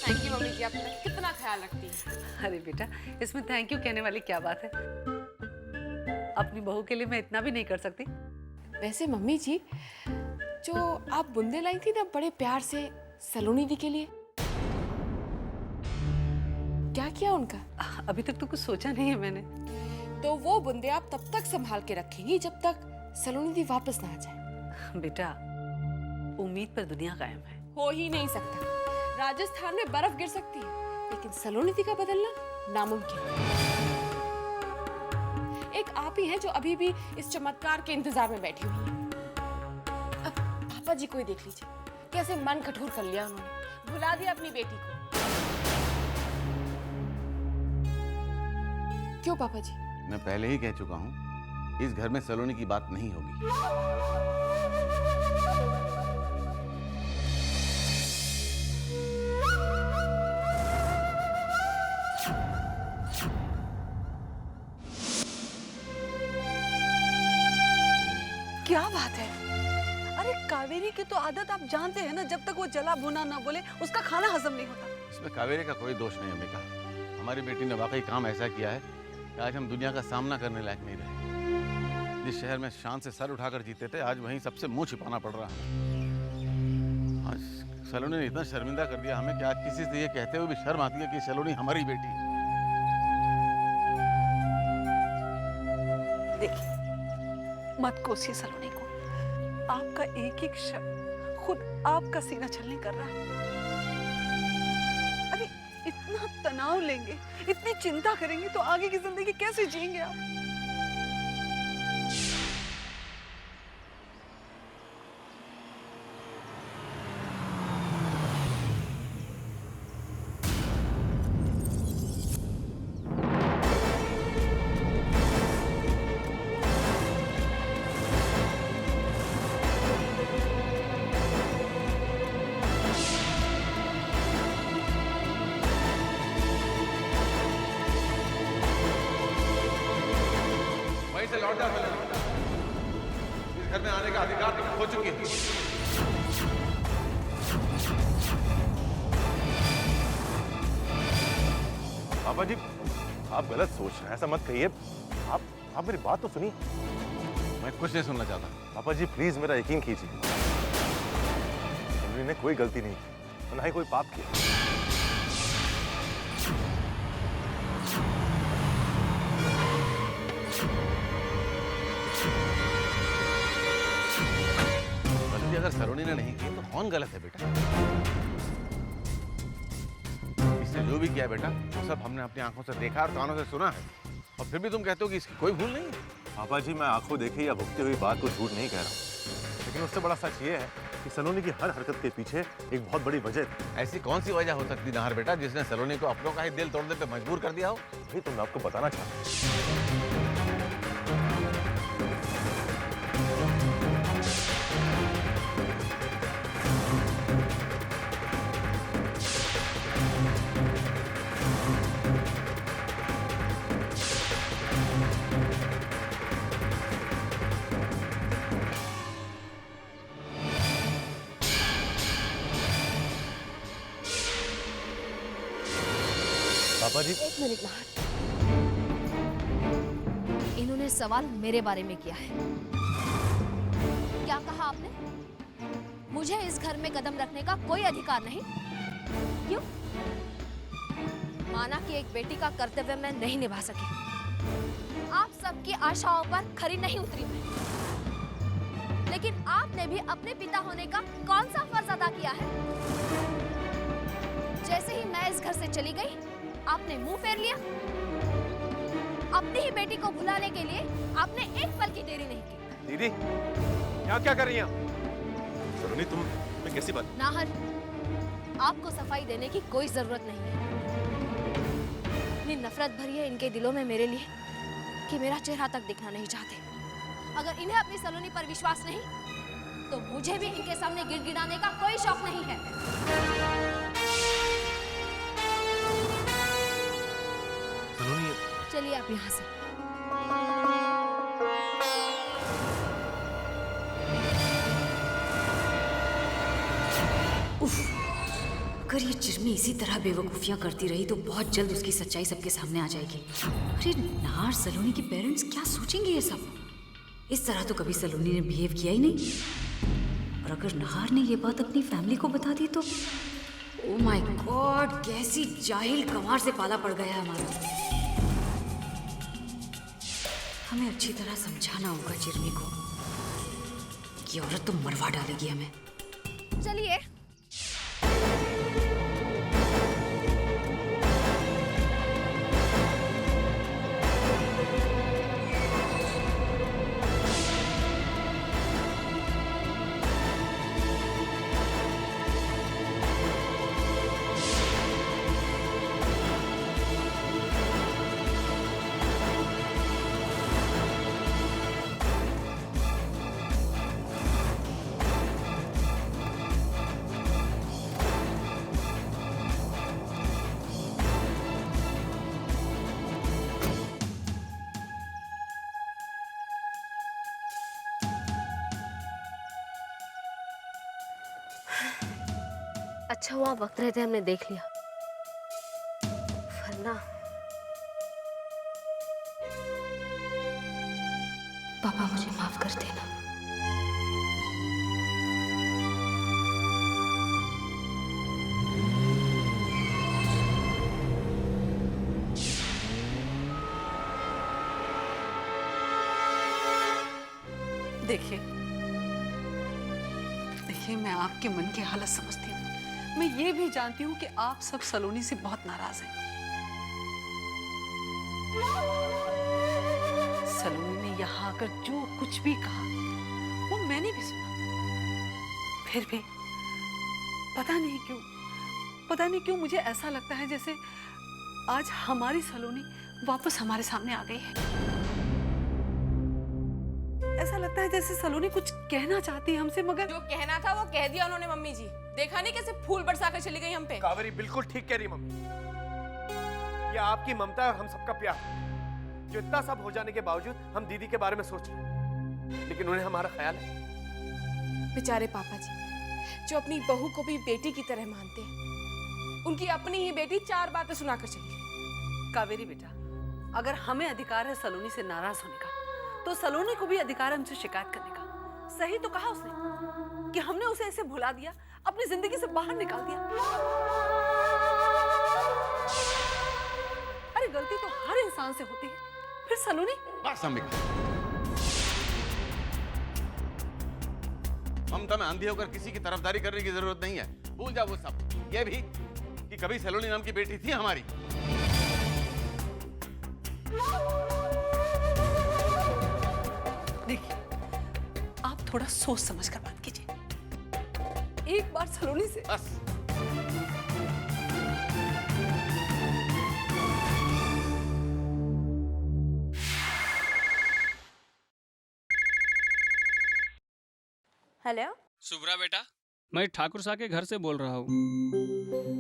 Thank you mummy जी, आपका कितना ख्याल रखती है। अरे बेटा, इसमें थैंक यू कहने वाली क्या बात है। अपनी बहू के लिए मैं इतना भी नहीं कर सकती। वैसे मम्मी जी, जो आप बूंदे लाई थी ना बड़े प्यार से सलोनी दी के लिए, क्या किया उनका? अभी तक तो कुछ सोचा नहीं है मैंने। तो वो बूंदे आप तब तक संभाल के रखेंगी जब तक सलोनी दी वापस ना आ जाए। बेटा, उम्मीद पर दुनिया कायम है। हो ही नहीं सकता। राजस्थान में बर्फ गिर सकती है, लेकिन सलोनी दी का बदलना नामुमकिन है। एक आप ही हैं जो अभी भी इस चमत्कार के इंतजार में बैठी हुई हैं। अब पापा जी को ही देख लीजिए, कैसे मन कठोर कर लिया उन्होंने, भुला दिया अपनी बेटी को। क्यों पापा जी? मैं पहले ही कह चुका हूँ, इस घर में सलोनी की बात नहीं होगी। क्या बात है? अरे कावेरी की तो आदत आप जानते हैं ना, जब तक वो जला भुना ना बोले उसका खाना हजम नहीं होता। इसमें कावेरी का कोई दोष नहीं है बेटा। हमारी बेटी ने वाकई काम ऐसा किया है कि आज हम दुनिया का सामना करने लायक नहीं रहे। जिस शहर में शान से सर उठाकर जीते थे, आज वहीं सबसे मुंह छिपाना पड़ रहा है। आज सलोनी ने इतना शर्मिंदा कर दिया हमें कि आज किसी से ये कहते हुए भी शर्म आती है कि सलोनी हमारी बेटी है। देखिए, मत कोसिए सलोनी को। आपका एक एक शब्द खुद आपका सीना छलनी कर रहा है। अरे इतना तनाव लेंगे, इतनी चिंता करेंगे तो आगे की जिंदगी कैसे जिएंगे आप? वहीं से लौट जा सलोनी। इस घर में आने का अधिकार तुम खो चुकी है। पापा जी, आप गलत सोच रहे हैं, ऐसा मत कहिए। आप मेरी बात तो सुनिए। मैं कुछ नहीं सुनना चाहता। पापा जी प्लीज मेरा यकीन कीजिए। सलोनी ने कोई गलती नहीं की और ना ही कोई पाप किया। गलती अगर सलोनी ने नहीं की तो कौन गलत है बेटा? इसने जो भी किया बेटा, वो सब हमने अपनी आंखों से देखा और कानों से सुना है, और फिर भी तुम कहते हो कि इसकी कोई भूल नहीं है। पापा जी, मैं आंखों देखी या भुगती हुई बात को झूठ नहीं कह रहा हूँ, लेकिन उससे बड़ा सच ये है कि सलोनी की हर हरकत के पीछे एक बहुत बड़ी वजह थी। ऐसी कौन सी वजह हो सकती नाहर बेटा, जिसने सलोनी को अपनों का ही दिल तोड़ने पे मजबूर कर दिया हो? वही तो मैं आपको बताना चाहता हूँ। पापा जी, एक मिनट नाहर, इन्होंने सवाल मेरे बारे में किया है। क्या कहा आपने? मुझे इस घर में कदम रखने का कोई अधिकार नहीं? क्यों? माना कि एक बेटी का कर्तव्य मैं नहीं निभा सकी, आप सबकी आशाओं पर खरी नहीं उतरी मैं, लेकिन आपने भी अपने पिता होने का कौन सा फर्ज अदा किया है? जैसे ही मैं इस घर से चली गई, आपने मुंह फेर लिया। अपनी ही बेटी को भुलाने के लिए आपने एक पल की देरी नहीं की। दीदी, यहाँ क्या कर रही हैं? सलोनी, तुम कैसी बात? नाहर, आपको सफाई देने की कोई जरूरत नहीं है। इतनी नफरत भरी है इनके दिलों में मेरे लिए कि मेरा चेहरा तक दिखना नहीं चाहते। अगर इन्हें अपनी सलोनी पर विश्वास नहीं, तो मुझे भी इनके सामने गिड़गिड़ाने का कोई शौक नहीं है। सलोनी, चलिए आप यहाँ से। अगर ये चिरमी इसी तरह बेवकूफ़ियाँ करती रही तो बहुत जल्द उसकी सच्चाई सबके सामने आ जाएगी। अरे नार सलोनी के पेरेंट्स क्या सोचेंगे ये सब? इस तरह तो कभी सलोनी ने बिहेव किया ही नहीं। और अगर नाहर ने ये बात अपनी फैमिली को बता दी तो ओ माय गॉड, कैसी जाहिल गंवार से पाला पड़ गया है हमारा। हमें अच्छी तरह समझाना होगा चिरमी को कि औरत तो मरवा डालेगी हमें। चलिए। अच्छा हुआ वक्त रहते हमने देख लिया, वरना पापा मुझे माफ कर देना। देखिए देखिए, मैं आपके मन की हालत समझती हूँ। मैं ये भी जानती हूँ कि आप सब सलोनी से बहुत नाराज हैं। सलोनी ने यहाँ आकर जो कुछ भी कहा वो मैंने भी सुना। फिर भी पता नहीं क्यों मुझे ऐसा लगता है जैसे आज हमारी सलोनी वापस हमारे सामने आ गई है। ऐसा लगता है जैसे सलोनी कुछ कहना चाहती है हमसे, मगर जो कहना था वो कह दिया उन्होंने। मम्मी जी देखा नहीं कैसे फूल बरसा कर चली गई हम पे। कावेरी बिल्कुल ठीक कह रही मम्मी। ये आपकी ममता है और हम सबका प्यार, जो इतना सब हो जाने के बावजूद हम दीदी के बारे में सोच रहे हैं, लेकिन उन्हें हमारा ख्याल है। बेचारे पापा जी जो अपनी बहू को भी बेटी की तरह मानते हैं, उनकी अपनी ही बेटी 4 बातें सुनाकर चली। कावेरी बेटा, अगर हमें अधिकार है सलोनी से नाराज होने का, तो सलोनी को भी अधिकार है हमसे शिकायत करने का। सही तो कहा उसने कि हमने उसे ऐसे भुला दिया, अपनी जिंदगी से बाहर निकाल दिया। अरे गलती तो हर इंसान से होती है, फिर सलोनी। बस अंबिका, ममता में अंधी होकर किसी की तरफदारी करने की जरूरत नहीं है। भूल जाओ वो सब। ये भी कि कभी सलोनी नाम की बेटी थी हमारी। देखिए, आप थोड़ा सोच समझ कर बात कीजिए। एक बार सलोनी से बस हेलो। शुभ्रा बेटा, मैं ठाकुर साहब के घर से बोल रहा हूँ।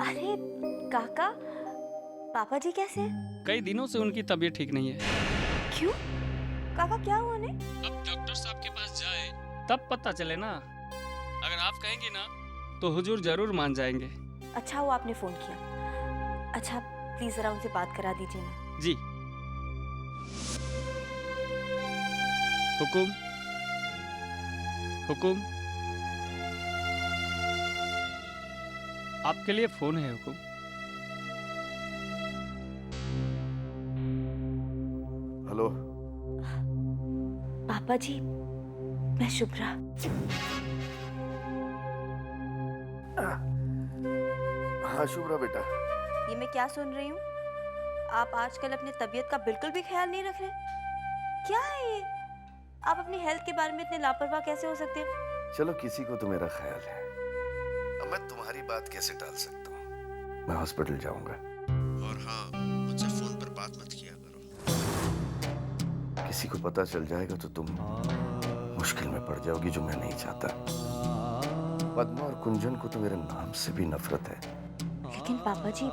अरे काका, पापा जी कैसे हैं? कई दिनों से उनकी तबीयत ठीक नहीं है। क्यों काका, क्या हुआ उन्हें? अब डॉक्टर साहब के पास जाए तब पता चले ना। अगर आप कहेंगे ना तो हुजूर जरूर मान जाएंगे। अच्छा हुआ आपने फोन किया। अच्छा प्लीज जरा उनसे बात करा दीजिए ना। जी। हुकुम हुकुम, आपके लिए फोन है हुकुम। हेलो पापा जी, मैं शुभ्रा। हाँ शुभ्रा बेटा। ये मैं क्या सुन रही हूँ? आप आजकल अपनी तबीयत का बिल्कुल भी ख्याल नहीं रख रहे। क्या है ये? आप अपनी हेल्थ के बारे में इतने लापरवाह कैसे हो सकते हैं? चलो किसी को तो मेरा ख्याल है, अब मैं तुम्हारी बात कैसे टाल सकता हूँ। मैं हॉस्पिटल जाऊंगा। और हाँ, मुझसे फोन पर बात मत किया करो। किसी को पता चल जाएगा तो तुम मुश्किल में पड़ जाओगी, जो मैं नहीं चाहता। पद्मा और कुंजन को तो मेरे नाम से भी नफरत है। लेकिन पापा जी,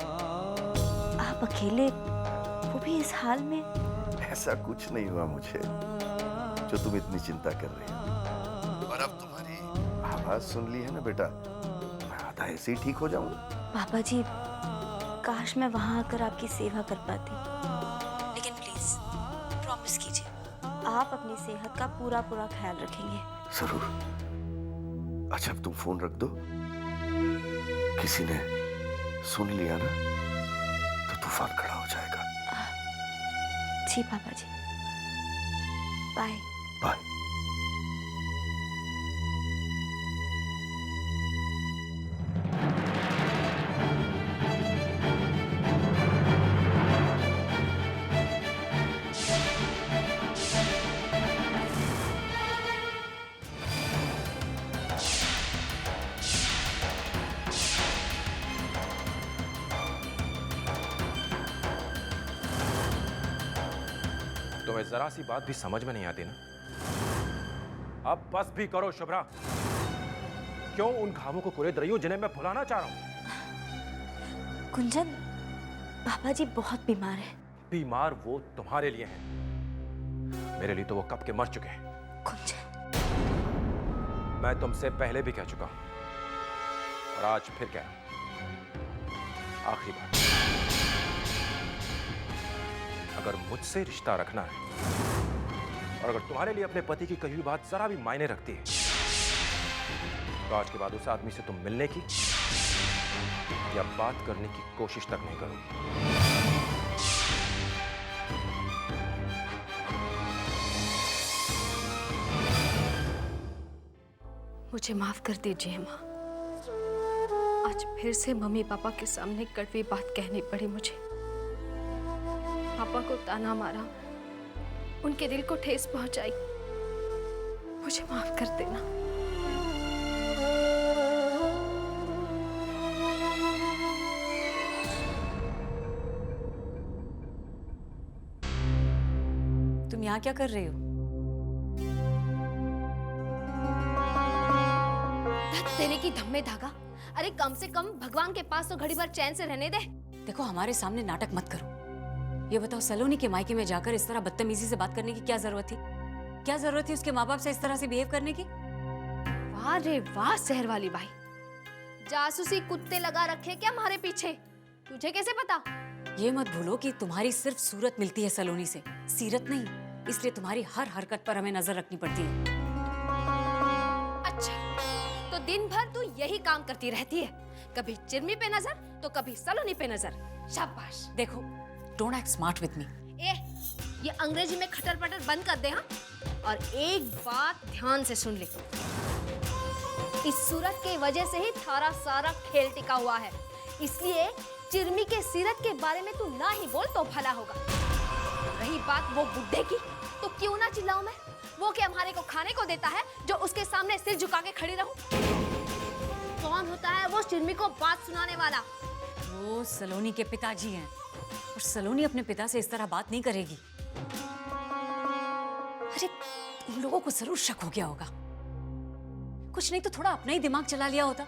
आप अकेले, वो भी इस हाल में। ऐसा कुछ नहीं हुआ मुझे जो तुम इतनी चिंता कर रही हो। और अब तुम्हारी आवाज सुन ली है ना बेटा, मैं आधा ऐसे ही ठीक हो जाऊंगा। पापा जी, काश मैं वहां आकर आपकी सेवा कर पाती, लेकिन प्लीज प्रॉमिस कीजिए आप अपनी सेहत का पूरा पूरा ख्याल रखेंगे। जरूर। अच्छा अब तुम फोन रख दो, किसी ने सुन लिया ना तो तूफान खड़ा हो जाएगा। जी पापा जी, बाय। बाय। तुम्हें जरा सी बात भी समझ में नहीं आती ना? अब बस भी करो शुभ्रा। क्यों उन घावों को कुरेद रही हो जिन्हें मैं भुलाना चाह रहा हूं? कुंजन, पापा जी बहुत बीमार हैं। बीमार वो तुम्हारे लिए हैं, मेरे लिए तो वो कब के मर चुके हैं। कुंजन, मैं तुमसे पहले भी कह चुका हूं और आज फिर कह रहा हूं, आखिरी बार। अगर मुझसे रिश्ता रखना है और अगर तुम्हारे लिए अपने पति की कही हुई बात जरा भी मायने रखती है तो आज के बाद उस आदमी से तुम मिलने की या बात करने की कोशिश तक नहीं करोगे। मुझे माफ कर दीजिए माँ। आज फिर से मम्मी पापा के सामने कड़वी बात कहनी पड़ी मुझे। पापा को ताना मारा, उनके दिल को ठेस पहुंचाई। मुझे माफ कर देना। तुम यहाँ क्या कर रही हो? धत तेरे की धम्मे धागा। अरे कम से कम भगवान के पास तो घड़ी भर चैन से रहने दे। देखो हमारे सामने नाटक मत करो। ये बताओ सलोनी के मायके में जाकर इस तरह बदतमीजी से बात करने की क्या जरूरत थी? क्या जरूरत थी उसके माँ बाप से इस तरह से बिहेव करने की? वाह रे वाह शहर वाली बाई, जासूसी कुत्ते लगा रखे क्या हमारे पीछे? तुझे कैसे पता? ये मत भूलो कि तुम्हारी सिर्फ सूरत मिलती है सलोनी से, सीरत नहीं। इसलिए तुम्हारी हर हरकत पर हमें नजर रखनी पड़ती है। अच्छा, तो दिन भर तू यही काम करती रहती है, कभी चिरमी पे नजर तो कभी सलोनी पे नजर। शाबाश। देखो, don't act smart with me. ए, ये अंग्रेजी में खटर पटर बंद कर दे हाँ? और एक बात ध्यान से सुन ले, इस सूरत की वजह से ही थारा सारा खेल टिका हुआ है। इसलिए चिरमी के सीरत के बारे में तू ना ही बोल तो भला होगा। रही बात वो बुड्ढे की, तो क्यों ना चिल्लाऊं मैं? वो क्या हमारे को खाने को देता है जो उसके सामने सिर झुका के खड़ी रहूं? कौन होता है वो चिरमी को बात सुनाने वाला? वो सलोनी के पिताजी हैं और सलोनी अपने पिता से इस तरह बात नहीं करेगी। अरे उन लोगों को जरूर शक हो गया होगा। कुछ नहीं तो थोड़ा अपना ही दिमाग चला लिया होता।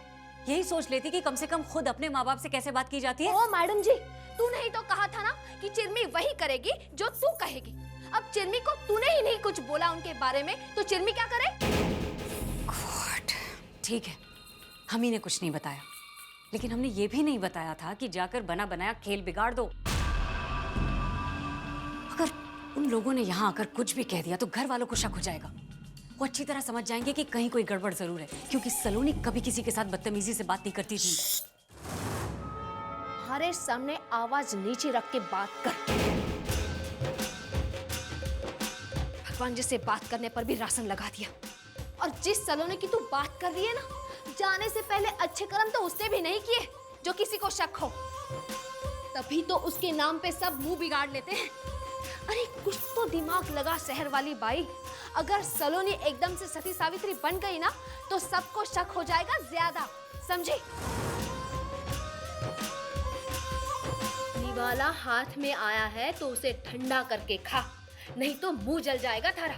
यही सोच लेती कि कम से कम खुद अपने माँ बाप से कैसे बात की जाती है। ओ मैडम जी, तूने ही तो कहा था ना कि चिरमी वही करेगी जो तू कहेगी। अब चिरमी को तूने ही नहीं कुछ बोला उनके बारे में, तो चिरमी क्या करे? गॉड, ठीक है, हम ही ने कुछ नहीं बताया, लेकिन हमने ये भी नहीं बताया था कि जाकर बना बनाया खेल बिगाड़ दो। अगर उन लोगों ने यहाँ आकर कुछ भी कह दिया तो घर वालों को शक हो जाएगा। वो अच्छी तरह समझ जाएंगे कि कहीं कोई गड़बड़ जरूर है, क्योंकि सलोनी कभी किसी के साथ बदतमीजी से बात नहीं करती थी। हमारे सामने आवाज नीचे रख के बात कर। भगवान जिसे बात करने पर भी राशन लगा दिया। और जिस सलोनी की तू बात कर रही है ना, जाने से पहले अच्छे कर्म तो उसने भी नहीं किए जो किसी को शक हो। तभी तो उसके नाम पे सब मुंह बिगाड़ लेते हैं। अरे कुछ तो दिमाग लगा शहर वाली बाई। अगर सलोनी एकदम से सती सावित्री बन गई ना, तो सबको शक हो जाएगा ज्यादा, समझी? निवाला हाथ में आया है तो उसे ठंडा करके खा, नहीं तो मुंह जल जाएगा थारा।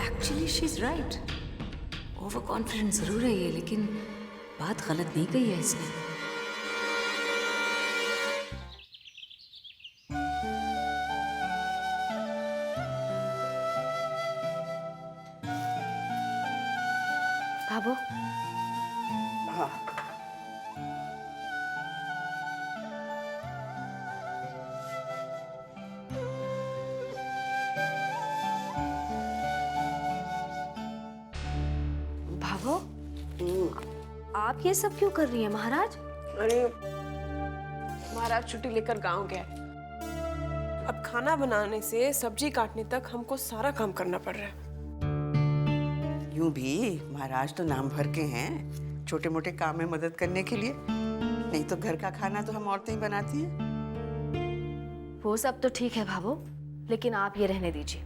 Actually she is right. Over confident जरूर है ये, लेकिन बात गलत नहीं कही है इसने। बाबू हाँ बाबू आप ये सब क्यों कर रही हैं महाराज? अरे महाराज छुट्टी लेकर गांव गए। अब खाना बनाने से सब्जी काटने तक हमको सारा काम करना पड़ रहा है। यूं भी महाराज तो नाम भर के हैं छोटे मोटे काम में मदद करने के लिए, नहीं तो घर का खाना तो हम औरतें ही बनाती हैं। वो सब तो ठीक है बाबू, लेकिन आप ये रहने दीजिए,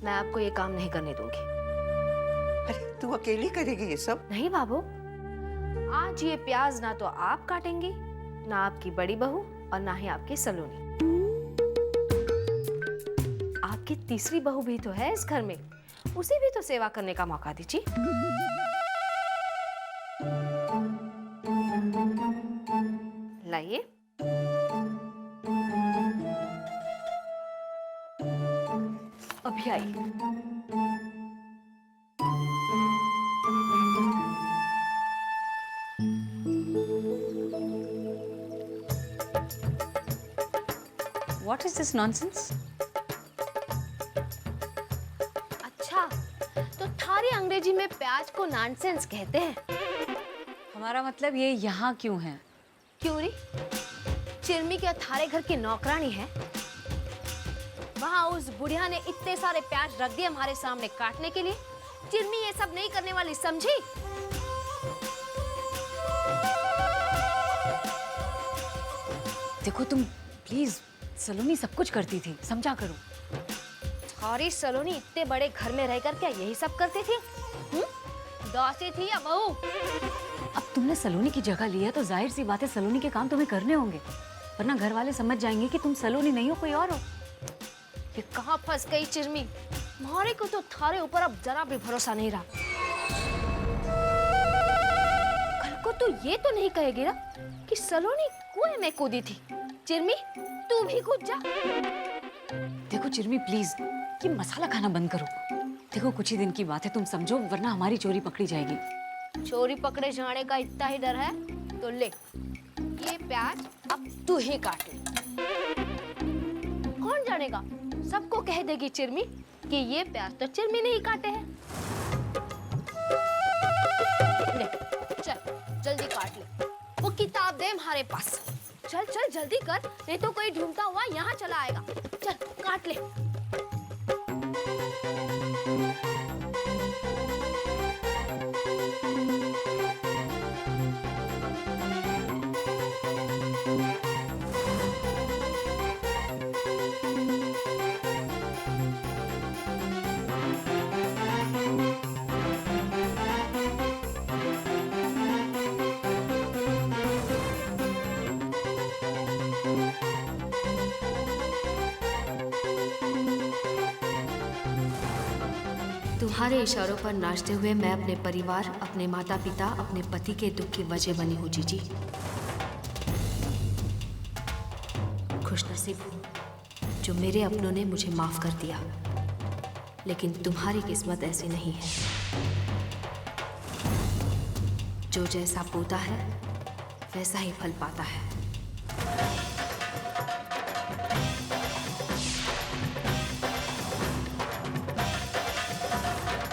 मैं आपको ये काम नहीं करने दूंगी। अरे तू अकेली करेगी ये सब? नहीं बाबू, आज ये प्याज ना तो आप काटेंगी, ना आपकी बड़ी बहू और ना ही आपकी सलोनी। आपकी तीसरी बहू भी तो है इस घर में, उसे भी तो सेवा करने का मौका दीजिए। लाइए। अभी आइए। What is this nonsense? अच्छा, तो थारी अंग्रेजी में प्याज को नॉनसेंस कहते हैं। हमारा मतलब ये यहाँ क्यों है? क्यों री? चिरमी क्या थारे घर की नौकरानी है? वहाँ उस बुढ़िया ने इतने सारे प्याज रख दिए हमारे सामने काटने के लिए। चिरमी ये सब नहीं करने वाली, समझी? देखो तुम प्लीज, सलोनी सब कुछ करती थी, समझा करो। थारी सलोनी इतने बड़े घर में रहकर क्या यही सब करती थी? दासी थी या बहू? अब तुमने सलोनी की जगह ली है तो जाहिर सी बात है सलोनी के काम तुम्हें करने होंगे, वरना घर वाले समझ जाएंगे कि तुम सलोनी नहीं हो, कोई और हो। ये कहाँ फंस गई चिरमी? मारे को तो थारे ऊपर अब जरा भी भरोसा नहीं रहा। कल को तो ये तो नहीं कहेगी ना कि सलोनी कुएं में कूदी थी। चिरमी तू भी कूद जा। देखो चिरमी प्लीज, ये मसाला खाना बंद करो। देखो कुछ ही दिन की बात है, तुम समझो, वरना हमारी चोरी पकड़ी जाएगी। चोरी पकड़े जाने का इतना ही डर है तो ले, ये प्याज अब तू ही काट ले। कौन जानेगा, सबको कह देगी चिरमी कि ये प्याज तो चिरमी ने ही काटे हैं। ले चल जल्दी काट ले। वो किताब दे हमारे पास। चल चल जल्दी कर, नहीं तो कोई ढूंढता हुआ यहाँ चला आएगा। चल काट ले। तुम्हारे इशारों पर नाचते हुए मैं अपने परिवार, अपने माता पिता, अपने पति के दुख की वजह बनी हूँ जीजी। खुशनसीब हूँ जो मेरे अपनों ने मुझे माफ कर दिया, लेकिन तुम्हारी किस्मत ऐसी नहीं है। जो जैसा बोता है वैसा ही फल पाता है।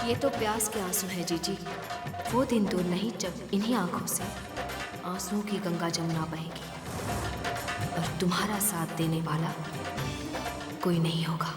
ये तो प्यास के आंसू है जीजी। वो दिन दूर नहीं जब इन्हीं आंखों से आंसुओं की गंगा जमुना बहेगी और तुम्हारा साथ देने वाला कोई नहीं होगा।